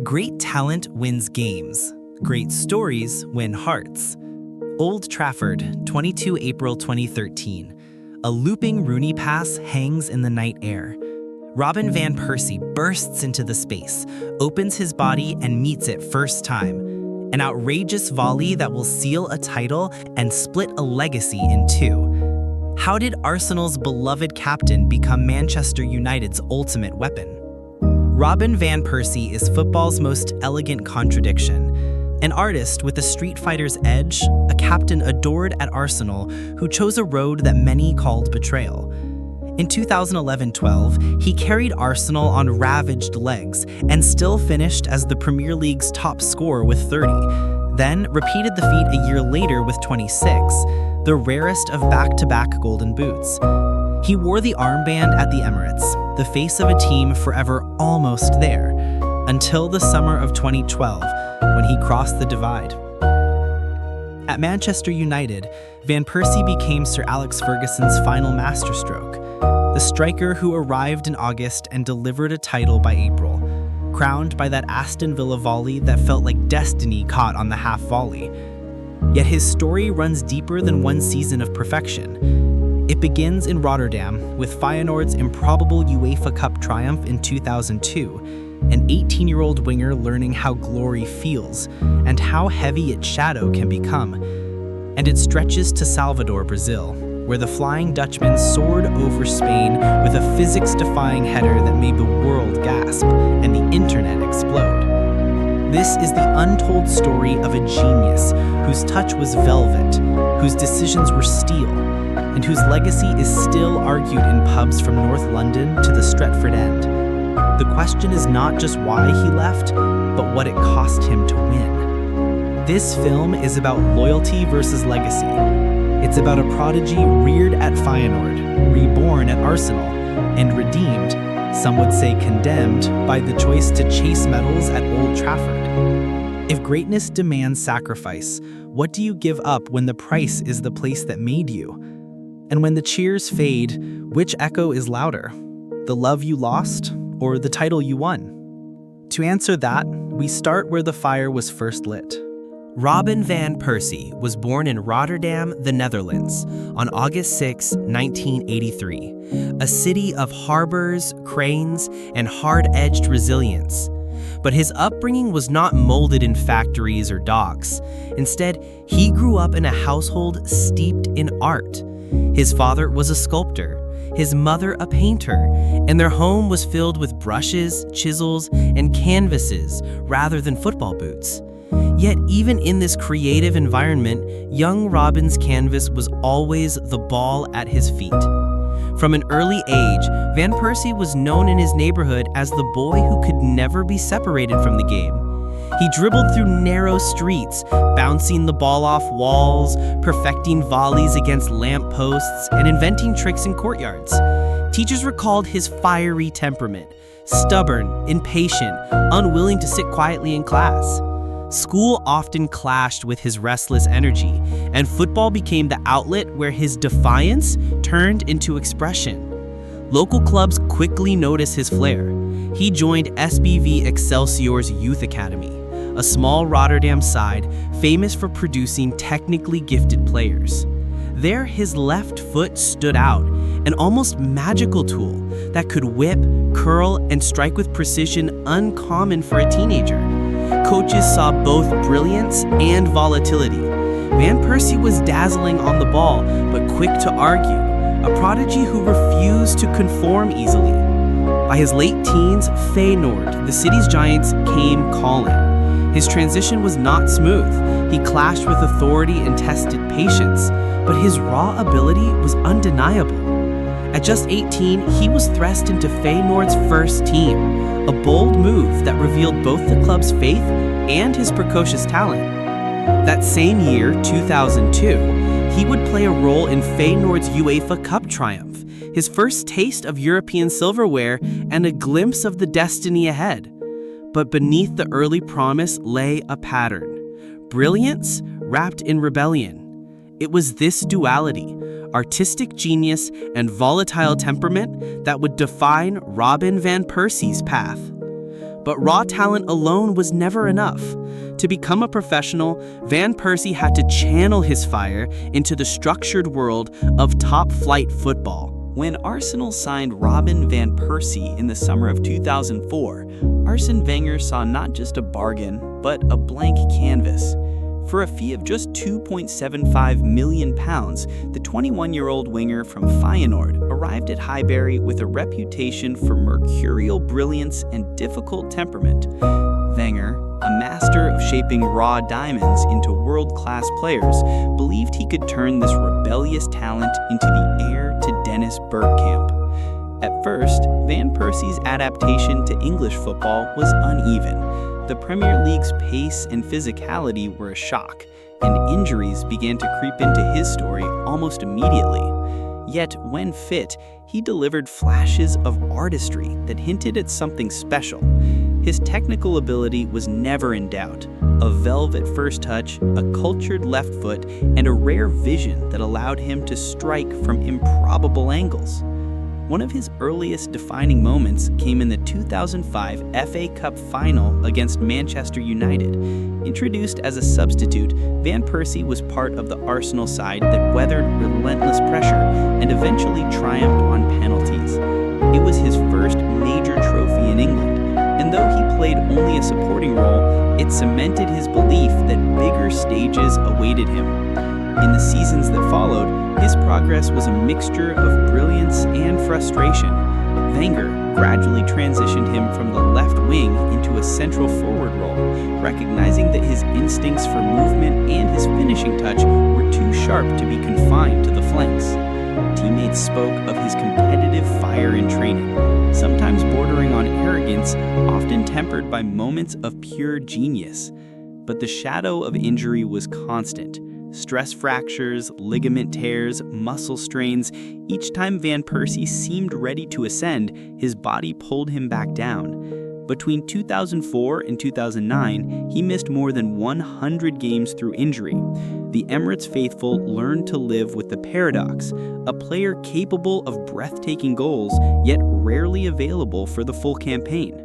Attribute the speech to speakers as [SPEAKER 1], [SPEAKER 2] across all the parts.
[SPEAKER 1] Great talent wins games. Great stories win hearts. Old Trafford, 22 April 2013. A looping Rooney pass hangs in the night air. Robin van Persie bursts into the space, opens his body and meets it first time. An outrageous volley that will seal a title and split a legacy in two. How did Arsenal's beloved captain become Manchester United's ultimate weapon? Robin van Persie is football's most elegant contradiction. An artist with a street fighter's edge, a captain adored at Arsenal who chose a road that many called betrayal. In 2011-12, he carried Arsenal on ravaged legs and still finished as the Premier League's top scorer with 30, then repeated the feat a year later with 26, the rarest of back-to-back golden boots. He wore the armband at the Emirates, the face of a team forever almost there, until the summer of 2012, when he crossed the divide. At Manchester United, Van Persie became Sir Alex Ferguson's final masterstroke, the striker who arrived in August and delivered a title by April, crowned by that Aston Villa volley that felt like destiny caught on the half volley. Yet his story runs deeper than one season of perfection. It begins in Rotterdam with Feyenoord's improbable UEFA Cup triumph in 2002, an 18-year-old winger learning how glory feels and how heavy its shadow can become. And it stretches to Salvador, Brazil, where the Flying Dutchman soared over Spain with a physics-defying header that made the world gasp and the internet explode. This is the untold story of a genius whose touch was velvet, whose decisions were steel, and whose legacy is still argued in pubs from North London to the Stretford end. The question is not just why he left, but what it cost him to win. This film is about loyalty versus legacy. It's about a prodigy reared at Feyenoord, reborn at Arsenal, and redeemed, some would say condemned, by the choice to chase medals at Old Trafford. If greatness demands sacrifice, what do you give up when the price is the place that made you? And when the cheers fade, which echo is louder? The love you lost or the title you won? To answer that, we start where the fire was first lit.
[SPEAKER 2] Robin van Persie was born in Rotterdam, the Netherlands, on August 6, 1983, a city of harbors, cranes, and hard-edged resilience. But his upbringing was not molded in factories or docks. Instead, he grew up in a household steeped in art. His father was a sculptor, his mother a painter, and their home was filled with brushes, chisels, and canvases rather than football boots. Yet even in this creative environment, young Robin's canvas was always the ball at his feet. From an early age, Van Persie was known in his neighborhood as the boy who could never be separated from the game. He dribbled through narrow streets, bouncing the ball off walls, perfecting volleys against lampposts, and inventing tricks in courtyards. Teachers recalled his fiery temperament, stubborn, impatient, unwilling to sit quietly in class. School often clashed with his restless energy, and football became the outlet where his defiance turned into expression. Local clubs quickly noticed his flair. He joined SBV Excelsior's Youth Academy, a small Rotterdam side famous for producing technically gifted players. There, his left foot stood out, an almost magical tool that could whip, curl, and strike with precision uncommon for a teenager. Coaches saw both brilliance and volatility. Van Persie was dazzling on the ball, but quick to argue, a prodigy who refused to conform easily. By his late teens, Feyenoord, the city's giants, came calling. His transition was not smooth. He clashed with authority and tested patience, but his raw ability was undeniable. At just 18, he was thrust into Feyenoord's first team, a bold move that revealed both the club's faith and his precocious talent. That same year, 2002, he would play a role in Feyenoord's UEFA Cup triumph, his first taste of European silverware and a glimpse of the destiny ahead. But beneath the early promise lay a pattern: brilliance wrapped in rebellion. It was this duality, artistic genius and volatile temperament, that would define Robin van Persie's path. But raw talent alone was never enough. To become a professional, Van Persie had to channel his fire into the structured world of top-flight football.
[SPEAKER 3] When Arsenal signed Robin van Persie in the summer of 2004, Arsene Wenger saw not just a bargain, but a blank canvas. For a fee of just £2.75 million, the 21-year-old winger from Feyenoord arrived at Highbury with a reputation for mercurial brilliance and difficult temperament. Wenger, a master of shaping raw diamonds into world-class players, believed he could turn this rebellious talent into the heir to Dennis Bergkamp. At first, Van Persie's adaptation to English football was uneven. The Premier League's pace and physicality were a shock, and injuries began to creep into his story almost immediately. Yet, when fit, he delivered flashes of artistry that hinted at something special. His technical ability was never in doubt. A velvet first touch, a cultured left foot, and a rare vision that allowed him to strike from improbable angles. One of his earliest defining moments came in the 2005 FA Cup final against Manchester United. Introduced as a substitute, Van Persie was part of the Arsenal side that weathered relentless pressure and eventually triumphed on penalties. It was his first major trophy in England, and though he played only a supporting role, it cemented his belief that bigger stages awaited him. In the seasons that followed, his progress was a mixture of brilliance and frustration. Wenger gradually transitioned him from the left wing into a central forward role, recognizing that his instincts for movement and his finishing touch were too sharp to be confined to the flanks. Teammates spoke of his competitive fire in training, sometimes bordering on arrogance, often tempered by moments of pure genius. But the shadow of injury was constant. Stress fractures, ligament tears, muscle strains. Each time Van Persie seemed ready to ascend, his body pulled him back down. Between 2004 and 2009, he missed more than 100 games through injury. The Emirates faithful learned to live with the paradox, a player capable of breathtaking goals, yet rarely available for the full campaign.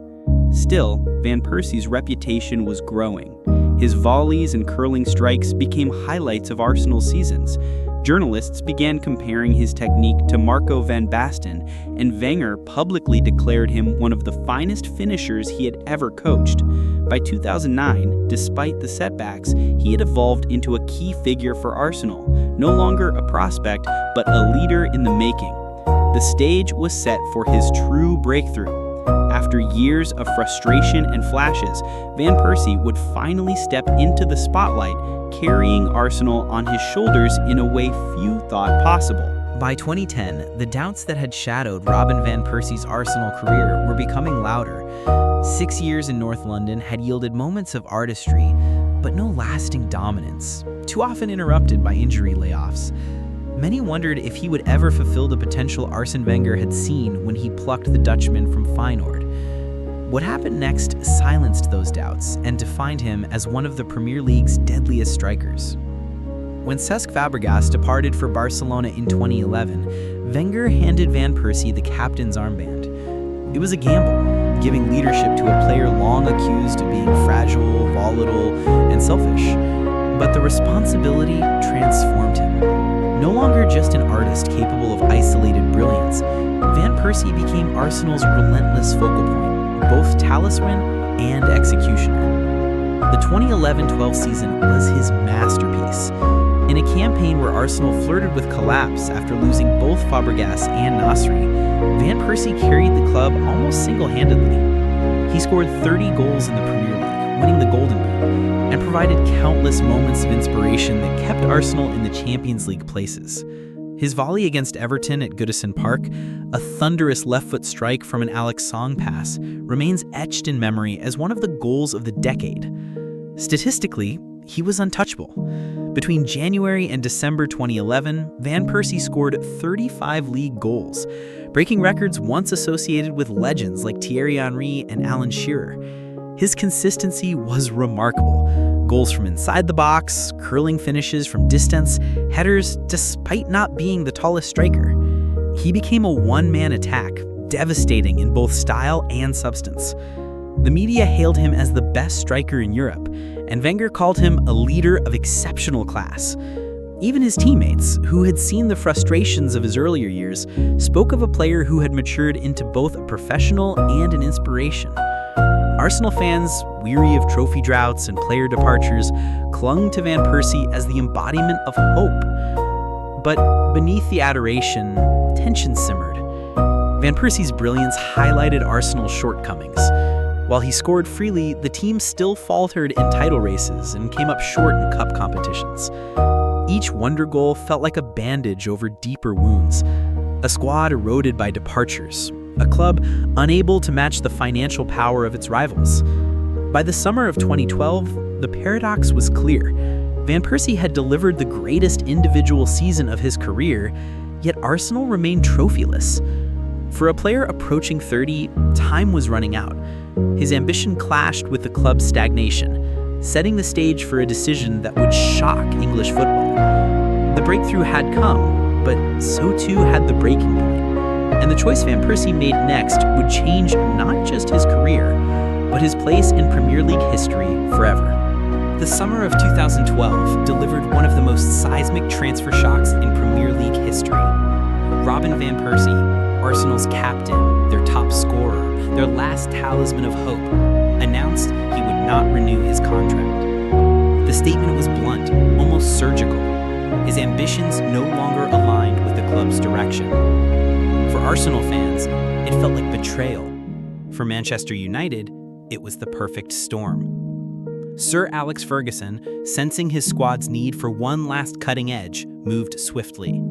[SPEAKER 3] Still, Van Persie's reputation was growing. His volleys and curling strikes became highlights of Arsenal's seasons. Journalists began comparing his technique to Marco van Basten, and Wenger publicly declared him one of the finest finishers he had ever coached. By 2009, despite the setbacks, he had evolved into a key figure for Arsenal, no longer a prospect, but a leader in the making. The stage was set for his true breakthrough. After years of frustration and flashes, Van Persie would finally step into the spotlight, carrying Arsenal on his shoulders in a way few thought possible.
[SPEAKER 1] By 2010, the doubts that had shadowed Robin van Persie's Arsenal career were becoming louder. 6 years in North London had yielded moments of artistry, but no lasting dominance, too often interrupted by injury layoffs. Many wondered if he would ever fulfill the potential Arsene Wenger had seen when he plucked the Dutchman from Feyenoord. What happened next silenced those doubts and defined him as one of the Premier League's deadliest strikers. When Cesc Fabregas departed for Barcelona in 2011, Wenger handed Van Persie the captain's armband. It was a gamble, giving leadership to a player long accused of being fragile, volatile, and selfish. But the responsibility transformed him. No longer just an artist capable of isolated brilliance, Van Persie became Arsenal's relentless focal point, both talisman and executioner. The 2011-12 season was his masterpiece. In a campaign where Arsenal flirted with collapse after losing both Fabregas and Nasri, Van Persie carried the club almost single-handedly. He scored 30 goals in the Premier League, winning the Golden Boot, and provided countless moments of inspiration that kept Arsenal in the Champions League places. His volley against Everton at Goodison Park, a thunderous left-foot strike from an Alex Song pass, remains etched in memory as one of the goals of the decade. Statistically, he was untouchable. Between January and December 2011, Van Persie scored 35 league goals, breaking records once associated with legends like Thierry Henry and Alan Shearer. His consistency was remarkable. Goals from inside the box, curling finishes from distance, headers despite not being the tallest striker. He became a one-man attack, devastating in both style and substance.
[SPEAKER 3] The media hailed him as the best striker in Europe, and Wenger called him a leader of exceptional class. Even his teammates, who had seen the frustrations of his earlier years, spoke of a player who had matured into both a professional and an inspiration. Arsenal fans, weary of trophy droughts and player departures, clung to Van Persie as the embodiment of hope. But beneath the adoration, tension simmered. Van Persie's brilliance highlighted Arsenal's shortcomings. While he scored freely, the team still faltered in title races and came up short in cup competitions. Each wonder goal felt like a bandage over deeper wounds. A squad eroded by departures, a club unable to match the financial power of its rivals. By the summer of 2012, the paradox was clear. Van Persie had delivered the greatest individual season of his career, yet Arsenal remained trophyless. For a player approaching 30, time was running out. His ambition clashed with the club's stagnation, setting the stage for a decision that would shock English football. The breakthrough had come, but so too had the breaking point. And the choice Van Persie made next would change not just his career, but his place in Premier League history forever. The summer of 2012 delivered one of the most seismic transfer shocks in Premier League history. Robin van Persie, Arsenal's captain, their top scorer, their last talisman of hope, announced he would not renew his contract. The statement was blunt, almost surgical. His ambitions no longer aligned with the club's direction. For Arsenal fans, it felt like betrayal. For Manchester United, it was the perfect storm. Sir Alex Ferguson, sensing his squad's need for one last cutting edge, moved swiftly.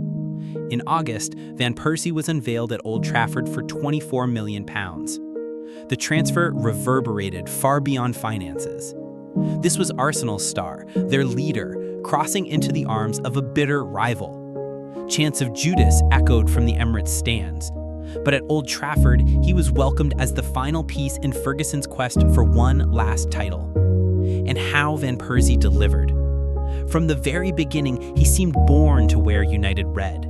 [SPEAKER 3] In August, Van Persie was unveiled at Old Trafford for £24 million. The transfer reverberated far beyond finances. This was Arsenal's star, their leader, crossing into the arms of a bitter rival. Chants of Judas echoed from the Emirates stands. But at Old Trafford, he was welcomed as the final piece in Ferguson's quest for one last title. And how Van Persie delivered. From the very beginning, he seemed born to wear United red.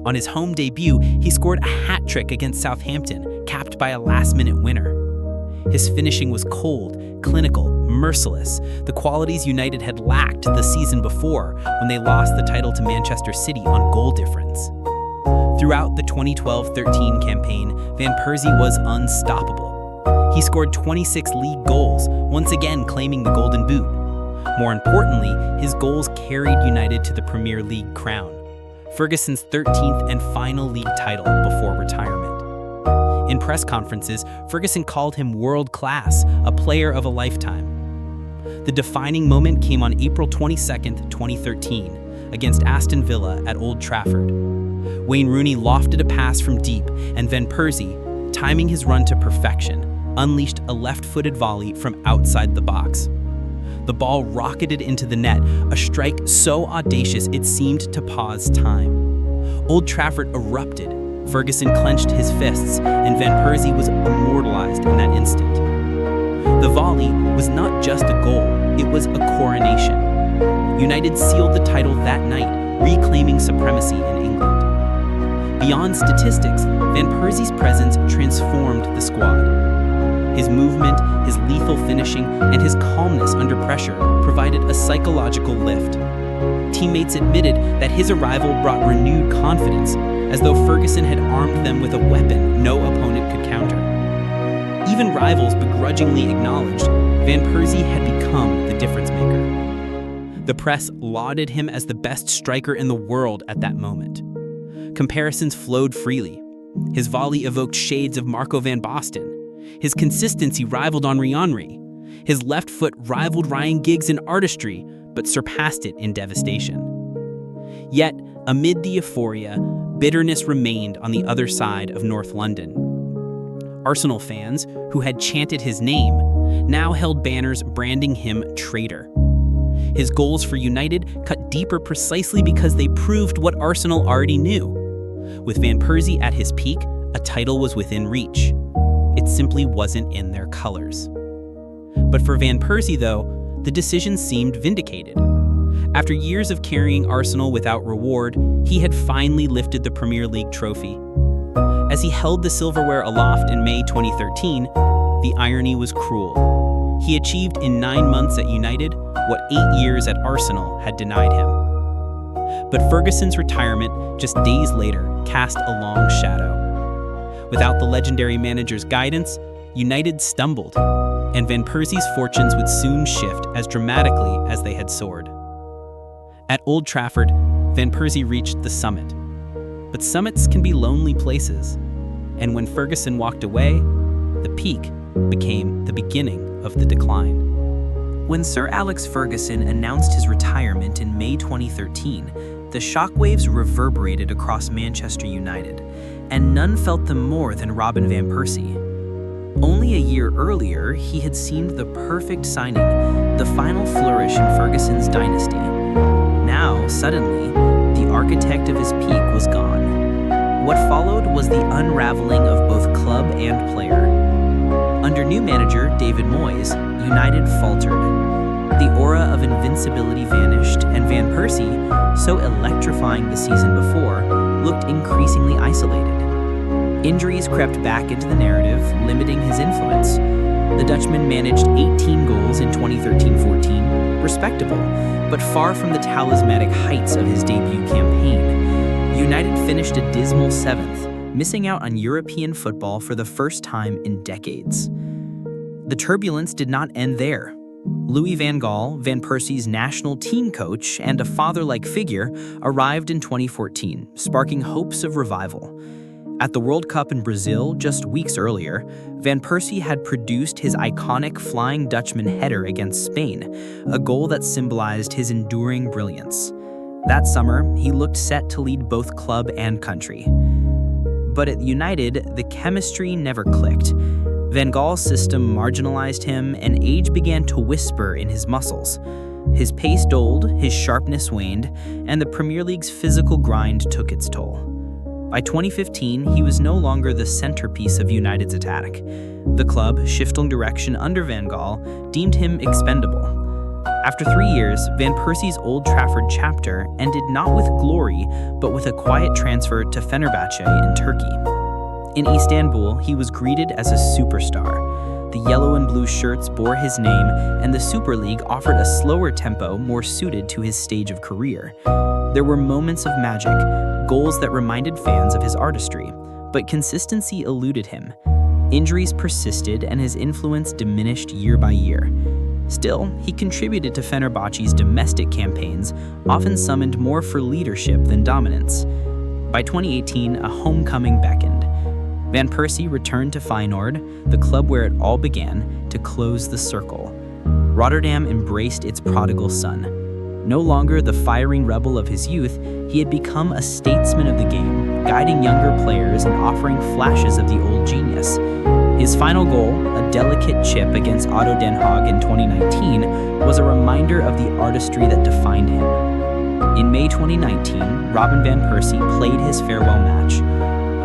[SPEAKER 3] On his home debut, he scored a hat-trick against Southampton, capped by a last-minute winner. His finishing was cold, clinical, merciless, the qualities United had lacked the season before when they lost the title to Manchester City on goal difference. Throughout the 2012-13 campaign, Van Persie was unstoppable. He scored 26 league goals, once again claiming the Golden Boot. More importantly, his goals carried United to the Premier League crown, Ferguson's 13th and final league title before retirement. In press conferences, Ferguson called him world-class, a player of a lifetime. The defining moment came on April 22, 2013, against Aston Villa at Old Trafford. Wayne Rooney lofted a pass from deep, and Van Persie, timing his run to perfection, unleashed a left-footed volley from outside the box. The ball rocketed into the net, a strike so audacious it seemed to pause time. Old Trafford erupted. Ferguson clenched his fists, and Van Persie was immortalized in that instant. The volley was not just a goal, it was a coronation. United sealed the title that night, reclaiming supremacy in England. Beyond statistics, Van Persie's presence transformed the squad. His movement, his lethal finishing, and his calmness under pressure provided a psychological lift. Teammates admitted that his arrival brought renewed confidence, as though Ferguson had armed them with a weapon no opponent could counter. Even rivals begrudgingly acknowledged Van Persie had become the difference maker. The press lauded him as the best striker in the world at that moment. Comparisons flowed freely. His volley evoked shades of Marco van Basten. His consistency rivaled Henry. His left foot rivaled Ryan Giggs in artistry, but surpassed it in devastation. Yet, amid the euphoria, bitterness remained on the other side of North London. Arsenal fans, who had chanted his name, now held banners branding him traitor. His goals for United cut deeper precisely because they proved what Arsenal already knew. With Van Persie at his peak, a title was within reach. It simply wasn't in their colors. But for Van Persie, though, the decision seemed vindicated. After years of carrying Arsenal without reward, he had finally lifted the Premier League trophy. As he held the silverware aloft in May 2013, the the irony was cruel. He achieved in 9 months at United what 8 years at Arsenal had denied him. But Ferguson's retirement just days later cast a long shadow. Without the legendary manager's guidance, United stumbled, and Van Persie's fortunes would soon shift as dramatically as they had soared. At Old Trafford, Van Persie reached the summit. But summits can be lonely places, and when Ferguson walked away, the peak became the beginning of the decline.
[SPEAKER 2] When Sir Alex Ferguson announced his retirement in May 2013, the shockwaves reverberated across Manchester United, and none felt them more than Robin van Persie. Only a year earlier, he had seemed the perfect signing, the final flourish in Ferguson's dynasty. Now, suddenly, the architect of his peak was gone. What followed was the unraveling of both club and player. Under new manager David Moyes, United faltered. The aura of invincibility vanished, and Van Persie, so electrifying the season before, looked increasingly isolated. Injuries crept back into the narrative, limiting his influence. The Dutchman managed 18 goals in 2013-14, respectable, but far from the talismanic heights of his debut campaign. United finished a dismal 7th, missing out on European football for the first time in decades. The turbulence did not end there. Louis van Gaal, Van Persie's national team coach and a father-like figure, arrived in 2014, sparking hopes of revival. At the World Cup in Brazil just weeks earlier, Van Persie had produced his iconic Flying Dutchman header against Spain, a goal that symbolized his enduring brilliance. That summer, he looked set to lead both club and country. But at United, the chemistry never clicked. Van Gaal's system marginalized him, and age began to whisper in his muscles. His pace dulled, his sharpness waned, and the Premier League's physical grind took its toll. By 2015, he was no longer the centerpiece of United's attack. The club, shifting direction under Van Gaal, deemed him expendable. After 3 years, Van Persie's Old Trafford chapter ended not with glory, but with a quiet transfer to Fenerbahce in Turkey. In Istanbul, he was greeted as a superstar. The yellow and blue shirts bore his name, and the Super League offered a slower tempo more suited to his stage of career. There were moments of magic, goals that reminded fans of his artistry, but consistency eluded him. Injuries persisted, and his influence diminished year by year. Still, he contributed to Fenerbahce's domestic campaigns, often summoned more for leadership than dominance. By 2018, a homecoming beckoned. Van Persie returned to Feyenoord, the club where it all began, to close the circle. Rotterdam embraced its prodigal son. No longer the firing rebel of his youth, he had become a statesman of the game, guiding younger players and offering flashes of the old genius. His final goal, a delicate chip against Otto Den Haag in 2019, was a reminder of the artistry that defined him. In May 2019, Robin van Persie played his farewell match.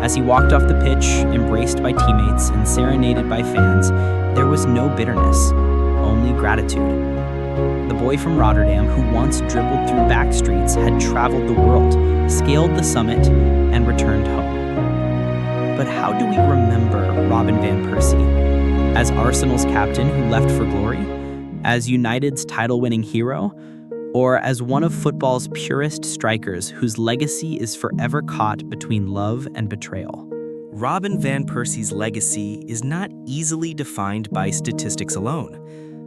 [SPEAKER 2] As he walked off the pitch, embraced by teammates and serenaded by fans, there was no bitterness, only gratitude. The boy from Rotterdam who once dribbled through back streets had traveled the world, scaled the summit, and returned home. But how do we remember Robin van Persie? As Arsenal's captain who left for glory? As United's title-winning hero? Or as one of football's purest strikers whose legacy is forever caught between love and betrayal?
[SPEAKER 4] Robin van Persie's legacy is not easily defined by statistics alone,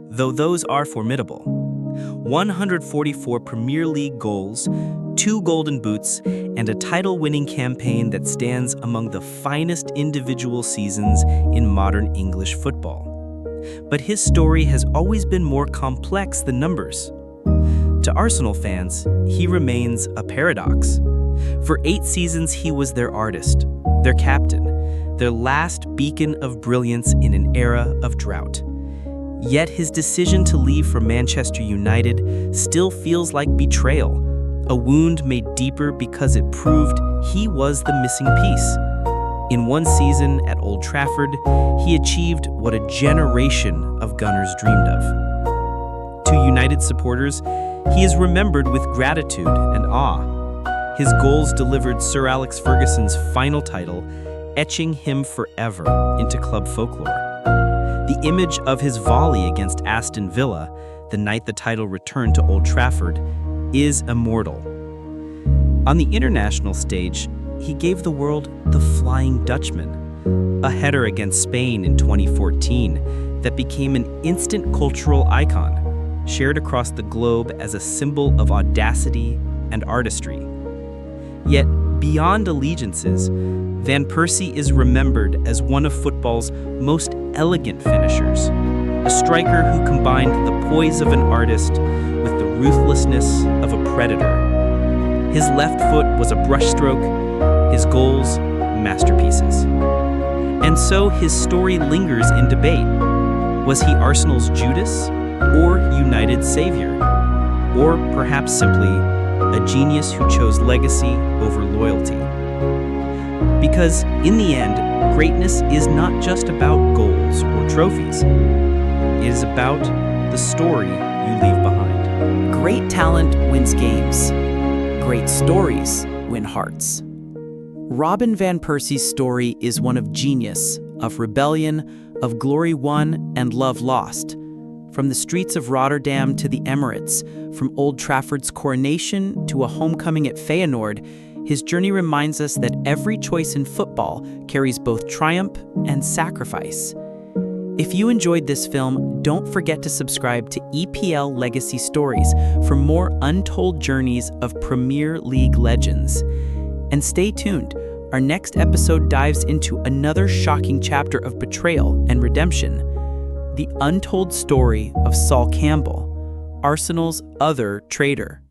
[SPEAKER 4] though those are formidable. 144 Premier League goals, 2 Golden Boots, and a title-winning campaign that stands among the finest individual seasons in modern English football. But his story has always been more complex than numbers. To Arsenal fans, he remains a paradox. For 8 seasons, he was their artist, their captain, their last beacon of brilliance in an era of drought. Yet his decision to leave for Manchester United still feels like betrayal, a wound made deeper because it proved he was the missing piece. In one season at Old Trafford, he achieved what a generation of Gunners dreamed of. To United supporters, he is remembered with gratitude and awe. His goals delivered Sir Alex Ferguson's final title, etching him forever into club folklore. The The image of his volley against Aston Villa, the night the title returned to Old Trafford, is immortal. On the international stage, he gave the world the Flying Dutchman, a header against Spain in 2014 that became an instant cultural icon, shared across the globe as a symbol of audacity and artistry. Yet, beyond allegiances, Van Persie is remembered as one of football's most elegant finishers, a striker who combined the poise of an artist with the ruthlessness of a predator. His left foot was a brushstroke, his goals masterpieces. And so his story lingers in debate. Was he Arsenal's Judas or United's savior? Or perhaps simply a genius who chose legacy over loyalty? Because in the end, greatness is not just about goals or trophies. It is about the story you leave behind.
[SPEAKER 3] Great talent wins games. Great stories win hearts. Robin van Persie's story is one of genius, of rebellion, of glory won and love lost. From the streets of Rotterdam to the Emirates, from Old Trafford's coronation to a homecoming at Feyenoord, his journey reminds us that every choice in football carries both triumph and sacrifice. If you enjoyed this film, don't forget to subscribe to EPL Legacy Stories for more untold journeys of Premier League legends. And stay tuned. Our next episode dives into another shocking chapter of betrayal and redemption, the untold story of Sol Campbell, Arsenal's other traitor.